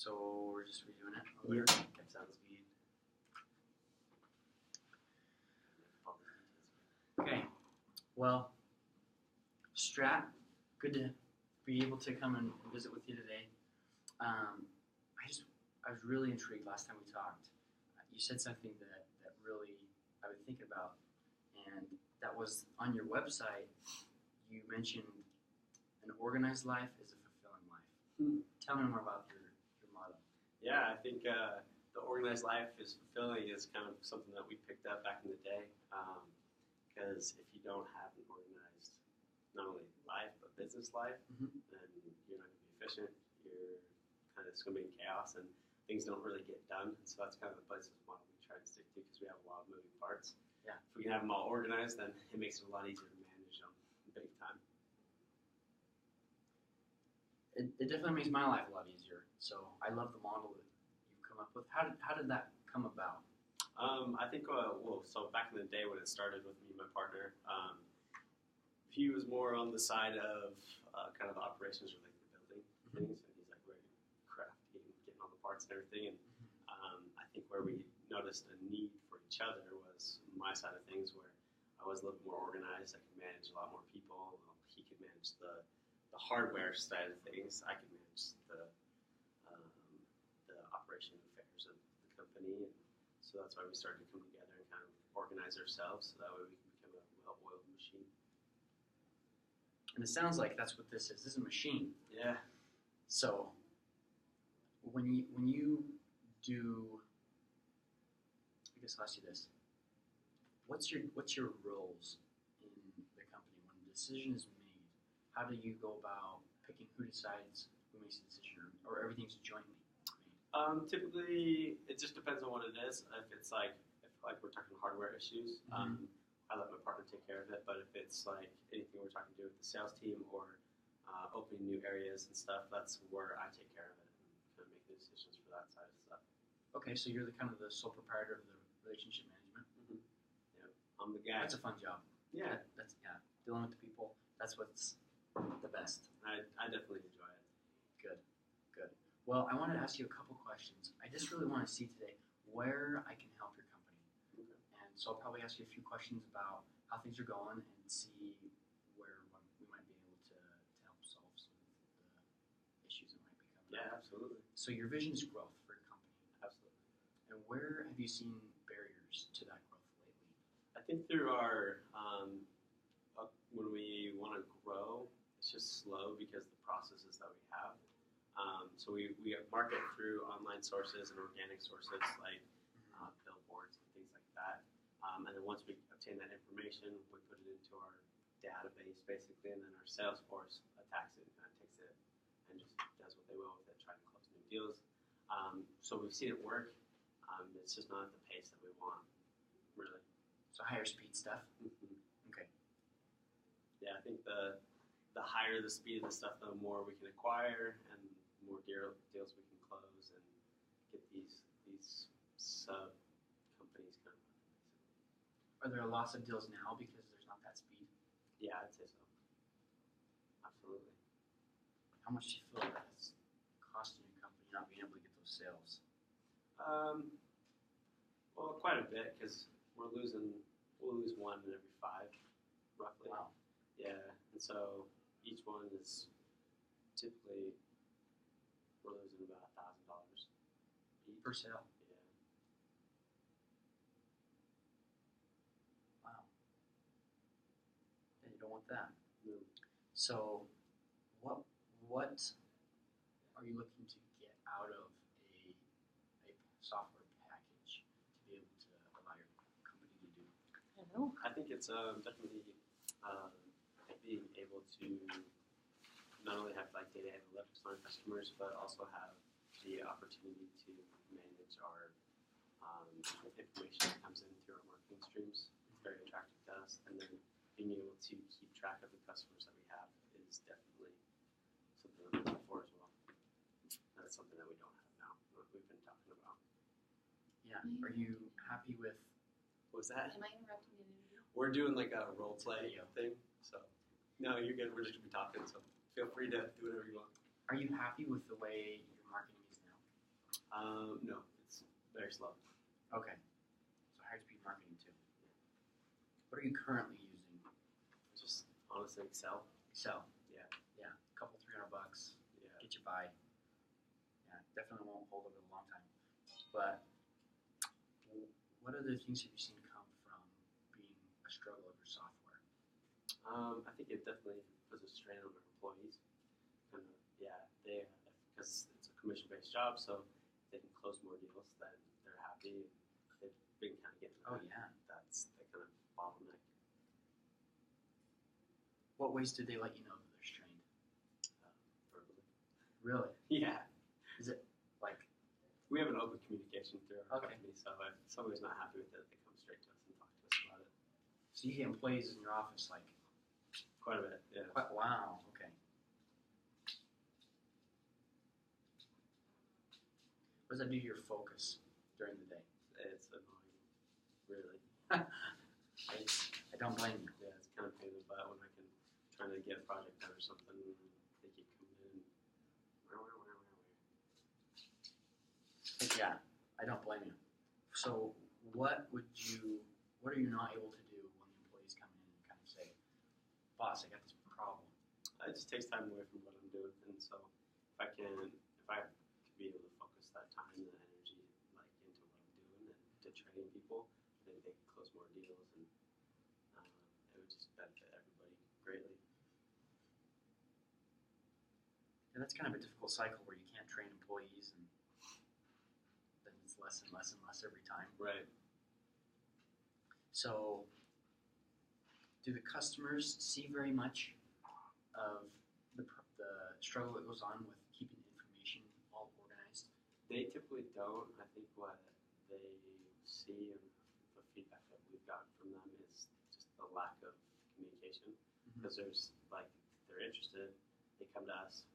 So we're just redoing it. Yeah. That sounds good. Okay. Well, Strat, good to be able to come and visit with you today. I was really intrigued last time we talked. You said something that really I would think about, and that was on your website. You mentioned an organized life is a fulfilling life. Tell me more about your motto. Yeah, I think the organized life is fulfilling is kind of something that we picked up back in the day. Because if you don't have an organized, not only life but business life, then you're not going to be efficient. It's going to be in chaos, and things don't really get done. And so that's kind of the business model we try to stick to because we have a lot of moving parts. Yeah. If we can have them all organized, then it makes it a lot easier to manage them big time. It definitely makes my life a lot easier. So I love the model that you've come up with. How did that come about? I think, so back in the day when it started with me and my partner, he was more on the side of kind of the operations related to building things, and he's like very crafty and getting all the parts and everything. And I think where we noticed a need for each other was my side of things, where I was a little bit more organized. I could manage a lot more people. He could manage the hardware side of things. I could manage the operation affairs of the company. And so that's why we started to come together and kind of organize ourselves, so that way we can become a well-oiled machine. And it sounds like that's what this is. This is a machine. Yeah. So when you do, I guess I'll ask you this: what's your roles in the company when a decision is made? How do you go about picking who decides, who makes the decision, or everything's jointly made? Typically, it just depends on what it is. If we're talking hardware issues, I let my partner take care of it. But if it's like anything we're talking to do with the sales team or opening new areas and stuff, that's where I take care of it and kind of make the decisions for that side of stuff. Okay, so you're the sole proprietor of the relationship management. Yeah, I'm the guy. That's a fun job. Yeah, that's dealing with the people. That's what's the best. I definitely enjoy it. Good. Well, I wanted to ask you a couple questions. I just really want to see today where I can help your company. Okay. And so I'll probably ask you a few questions about how things are going and see where we might be able to help solve some of the issues that might be coming up. Yeah, absolutely. So your vision is growth for your company. Absolutely. And where have you seen barriers to that growth lately? I think through our, when we want to grow, it's just slow because the processes that we have. So we market through online sources and organic sources like billboards and things like that. And then once we obtain that information, we put it into our database basically, and then our sales force attacks it and kind of takes it and just does what they will with it, trying to close new deals. So we've seen it work. It's just not at the pace that we want, really. So higher speed stuff? Okay. Yeah, I think the higher the speed of the stuff, the more we can acquire and more deals we can close and get these sub companies kind of. Are there lots of deals now because there's not that speed? Yeah, I'd say so. Absolutely. How much do you feel like that's costing your company not being able to get those sales? Well, quite a bit because we'll lose one in every 5, roughly. Wow. Yeah, and so each one is typically we're losing about $1,000 each. Per sale? Yeah. Wow. Yeah, you don't want that. No. So, what are you looking to get out of a software package to be able to allow your company to do? I don't know. I think it's definitely being able to not only have like data analytics on customers, but also have the opportunity to manage our information that comes in through our marketing streams. It's very attractive to us, and then being able to keep track of the customers that we have is definitely something I'm looking for as well. That's something that we don't have now. We've been talking about. Yeah. Are you happy with? What was that? Am I interrupting an interview? We're doing like a role play thing, so no, you're good. We're just gonna be talking, so feel free to do whatever you want. Are you happy with the way your marketing is now? No, it's very slow. Okay. So higher speed marketing too. What are you currently using? Just honestly, Excel. Excel. Yeah. Yeah. A couple $300. Yeah. Get you by. Yeah. Definitely won't hold over a long time. But what other things have you seen come from being a struggle of your software? I think it definitely puts a strain on our employees. And yeah, because it's a commission-based job, so if they can close more deals, then they're happy. They've been kind of getting Oh that. yeah. That's the kind of bottleneck. What ways did they let you know that they're strained? Verbally. Really? Yeah. Is it like? We have an open communication through our Okay. company, so if somebody's not happy with it, they come straight to us and talk to us about it. So you get employees in your office like? Quite a bit, yeah. Wow. Okay. What does that do to your focus during the day? It's annoying, really. I don't blame you. Yeah, it's kind of pain in the butt when I can try to get a project done or something, and they keep coming in. Yeah, I don't blame you. So what are you not able to do when the employees come in and kind of say, boss, I got this problem? It just takes time away from what I'm doing, and so if I could be able to focus that time and that energy like into what I'm doing and to train people, I think they could close more deals, and it would just benefit everybody greatly. And that's kind of a difficult cycle where you can't train employees and then it's less and less and less every time. Right. So do the customers see very much of the struggle that goes on with keeping the information all organized? They typically don't. I think what they see and the feedback that we've gotten from them is just the lack of communication. Because there's like they're interested, they come to us.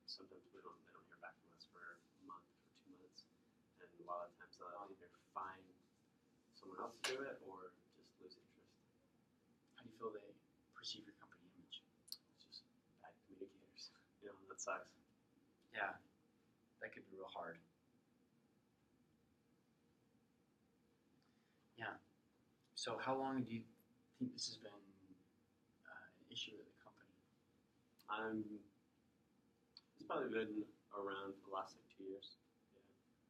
Sometimes they don't hear back from us for a month or 2 months, and a lot of times they'll either find someone else to do it or just lose interest. How do you feel they perceive your company image? It's just bad communicators. That sucks. Yeah, that could be real hard. Yeah. So how long do you think this has been an issue at the company? It's probably been around for the last 2 years. Yeah,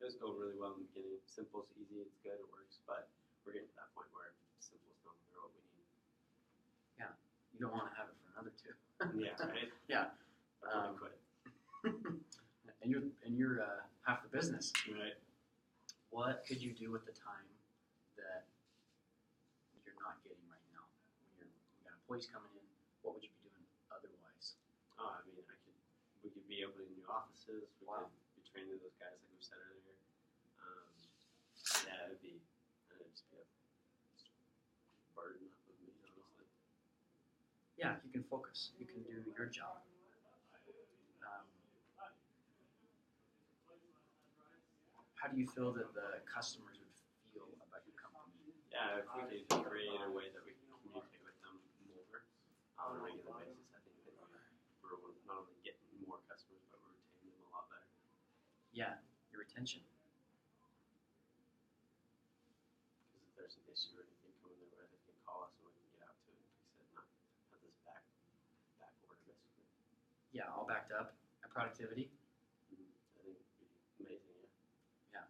it was going really well in the beginning. Simple, it's easy, it's good, it works. But we're getting to that point where simple is no longer what we need. Yeah, you don't want to have it for another 2. Yeah, right. Yeah. I quit. and you're half the business. Right. What could you do with the time that you're not getting right now? When you got employees coming in, what would you be doing otherwise? Oh, I mean, we could be opening new offices. We Wow. could be training those guys, like we said earlier. Yeah, it'd just be a burden up of me, honestly. Yeah, you can focus. You can do your job. How do you feel that the customers would feel about your company? Yeah, if we could create a way that we can communicate with them more on a regular basis, I think that we're not only getting more customers, but we're retaining them a lot better. Yeah, your retention. Because if there's an issue or anything coming their way, they can call us and we can get out to it and fix it, not have this back order basically. Yeah, all backed up. And productivity. I think it'd be amazing, yeah.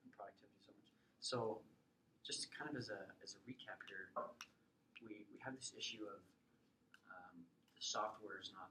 And productivity so much. So, just kind of as a recap here, we have this issue of the software is not